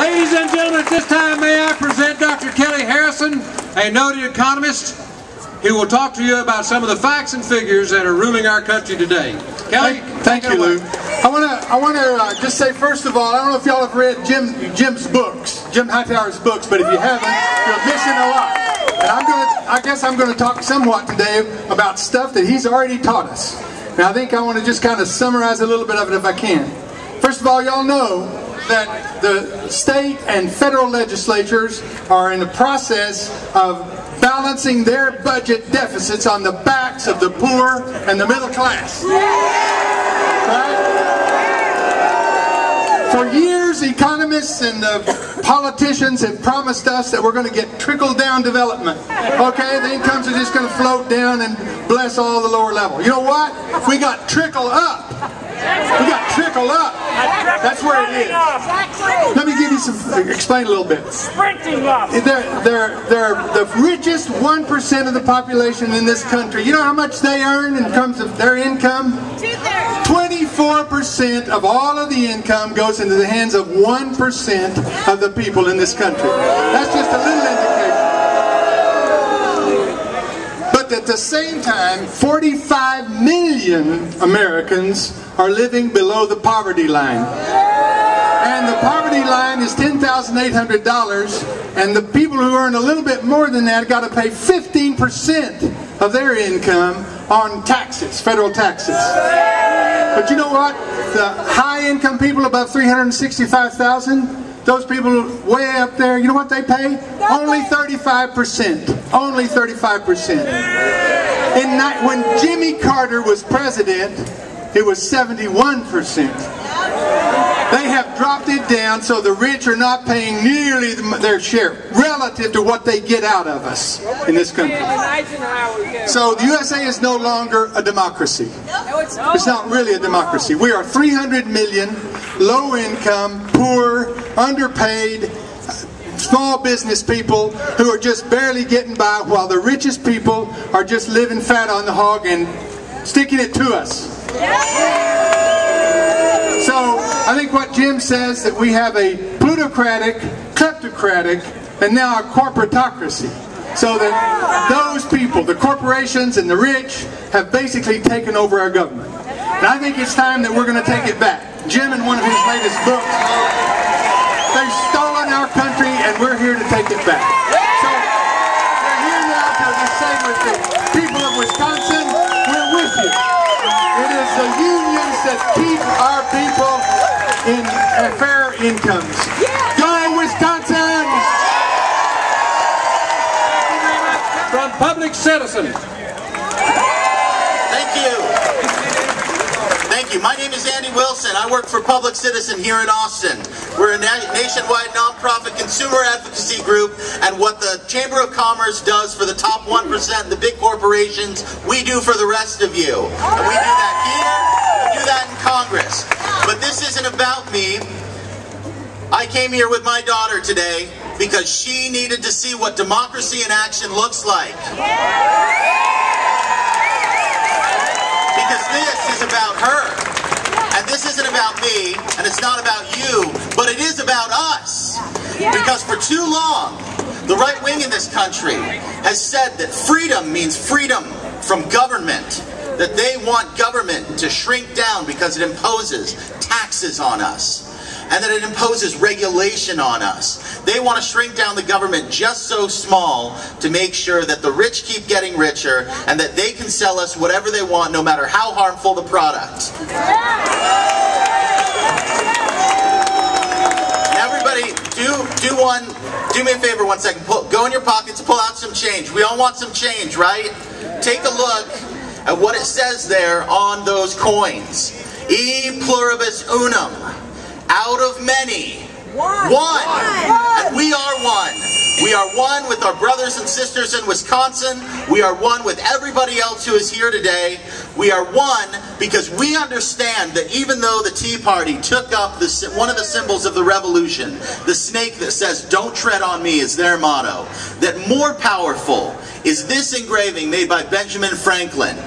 Ladies and gentlemen, at this time may I present Dr. Kelly Harrison, a noted economist, who will talk to you about some of the facts and figures that are ruling our country today. Kelly, thank you, Lou. I want to just say, first of all, I don't know if y'all have read Jim's books, Jim Hightower's books, but if you haven't, you're missing a lot. And I guess I'm going to talk somewhat today about stuff that he's already taught us. And I think I want to just kind of summarize a little bit of it if I can. First of all, y'all know that the state and federal legislatures are in the process of balancing their budget deficits on the backs of the poor and the middle class. Right? For years, economists and the politicians have promised us that we're going to get trickle-down development. Okay, the incomes are just going to float down and bless all the lower level. You know what? We got trickle up. We got trickle up. That's where it is. Let me give you some, explain a little bit. Sprinting up. They're the richest 1% of the population in this country. You know how much they earn in terms of their income? 24% of all of the income goes into the hands of 1% of the people in this country. That's just a little indication. But at the same time, 45 million Americans are living below the poverty line. And the poverty line is $10,800, and the people who earn a little bit more than that got to pay 15% of their income on taxes, federal taxes. But you know what? The high-income people above $365,000, those people way up there, you know what they pay? Only 35%. Only 35%. When Jimmy Carter was president, it was 71%. They have dropped it down so the rich are not paying nearly their share relative to what they get out of us in this country. So the USA is no longer a democracy. It's not really a democracy. We are 300 million low income, poor, underpaid, small business people who are just barely getting by, while the richest people are just living fat on the hog and sticking it to us. So I think what Jim says, that we have a plutocratic, kleptocratic, and now a corporatocracy. So that those people, the corporations and the rich, have basically taken over our government. And I think it's time that we're going to take it back. Jim, in one of his latest books, they've stolen our country and we're here to take it back. So we're here now to say with the people of Wisconsin, we're with you. It is the unions that keep our people in fair incomes. Go Wisconsin! from Public Citizen. Thank you. Thank you. My name is Andy Wilson. I work for Public Citizen here in Austin. We're a nationwide nonprofit consumer advocacy group, and what the Chamber of Commerce does for the top 1%, the big corporations, we do for the rest of you. And we do that here, we do that in Congress. But this isn't about me. I came here with my daughter today because she needed to see what democracy in action looks like. Because this is about her. And this isn't about me, and it's not about you, but it is about us. Because for too long, the right wing in this country has said that freedom means freedom from government. That they want government to shrink down because it imposes taxes on us. And that it imposes regulation on us. They want to shrink down the government just so small to make sure that the rich keep getting richer and that they can sell us whatever they want, no matter how harmful the product. Everybody, do me a favor 1 second. Go in your pockets, pull out some change. We all want some change, right? Take a look at what it says there on those coins. E pluribus unum. Out of many, one. And we are one. We are one with our brothers and sisters in Wisconsin. We are one with everybody else who is here today. We are one because we understand that even though the Tea Party took up one of the symbols of the revolution, the snake that says, "Don't tread on me," is their motto, that more powerful is this engraving made by Benjamin Franklin: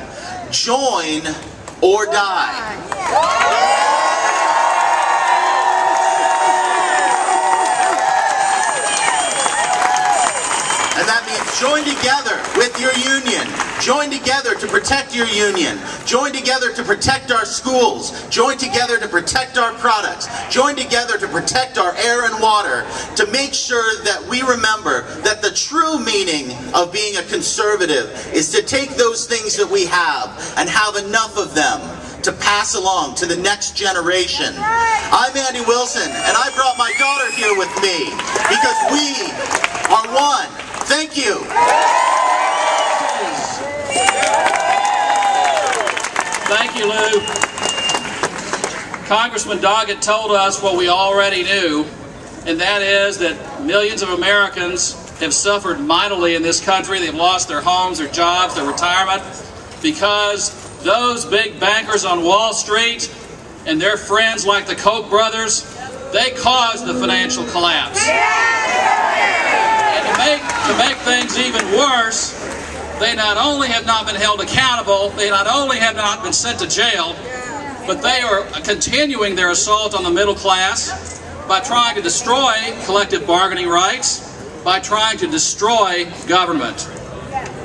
"Join or die." Join together with your union. Join together to protect your union. Join together to protect our schools. Join together to protect our products. Join together to protect our air and water, to make sure that we remember that the true meaning of being a conservative is to take those things that we have and have enough of them to pass along to the next generation. I'm Andy Wilson, and I brought my daughter here with me because we are one. Thank you. Thank you, Lou. Congressman Doggett told us what we already knew, and that is that millions of Americans have suffered mightily in this country. They've lost their homes, their jobs, their retirement, because those big bankers on Wall Street and their friends like the Koch brothers, they caused the financial collapse. And to make things even worse, they not only have not been held accountable, they not only have not been sent to jail, but they are continuing their assault on the middle class by trying to destroy collective bargaining rights, by trying to destroy government.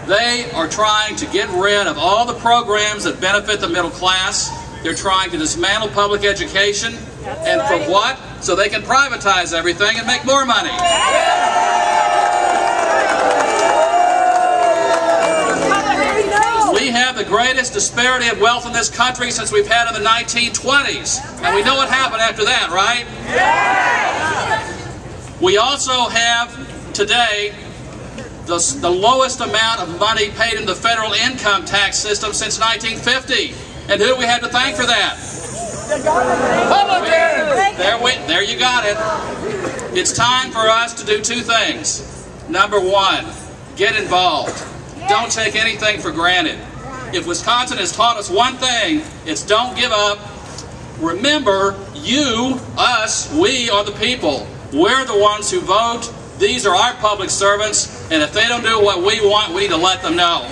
They are trying to get rid of all the programs that benefit the middle class. They're trying to dismantle public education. And for what? So they can privatize everything and make more money. We have the greatest disparity of wealth in this country since we've had in the 1920s. And we know what happened after that, right? We also have today the lowest amount of money paid in the federal income tax system since 1950. And who do we have to thank for that? There you got it. It's time for us to do two things. Number one, get involved. Don't take anything for granted. If Wisconsin has taught us one thing, it's don't give up. Remember, you, us, we are the people. We're the ones who vote. These are our public servants, and if they don't do what we want, we need to let them know.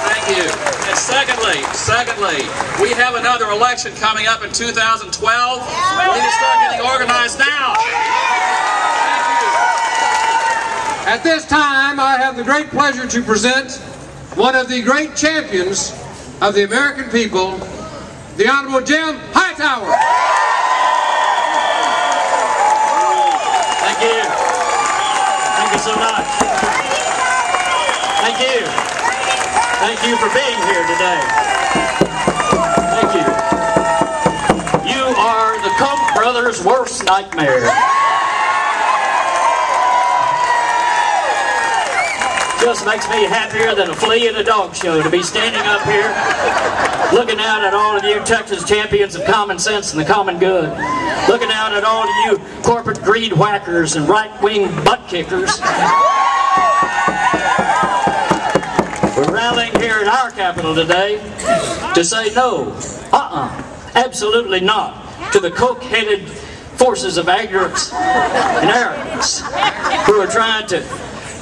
Thank you. And secondly, we have another election coming up in 2012. We need to start getting organized now. At this time, I have the great pleasure to present one of the great champions of the American people, the Honorable Jim Hightower. Thank you. Thank you so much. Thank you. Thank you for being here today. Thank you. You are the Koch brothers' worst nightmare. Just makes me happier than a flea at a dog show to be standing up here looking out at all of you Texas champions of common sense and the common good, looking out at all of you corporate greed whackers and right-wing butt kickers. We're rallying here in our capital today to say no, absolutely not, to the Koch-headed forces of ignorance and arrogance who are trying to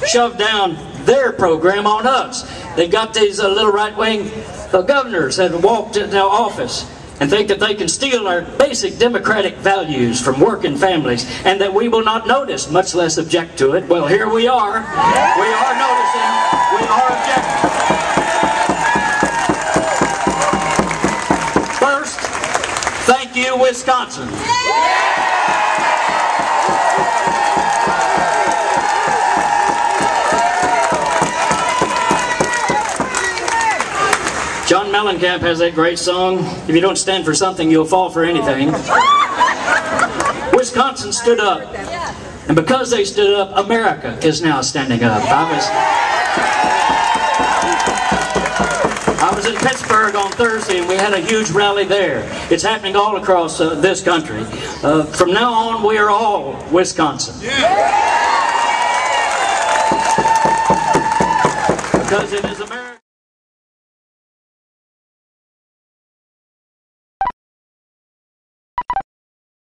shove down their program on us. They've got these little right-wing governors that have walked into office and think that they can steal our basic democratic values from working families and that we will not notice, much less object to it. Well, here we are. We are noticing. We are objecting. First, thank you, Wisconsin. John Mellencamp has that great song, if you don't stand for something, you'll fall for anything. Wisconsin stood up, and because they stood up, America is now standing up. I was in Pittsburgh on Thursday, and we had a huge rally there. It's happening all across this country. From now on, we are all Wisconsin. Because it is America.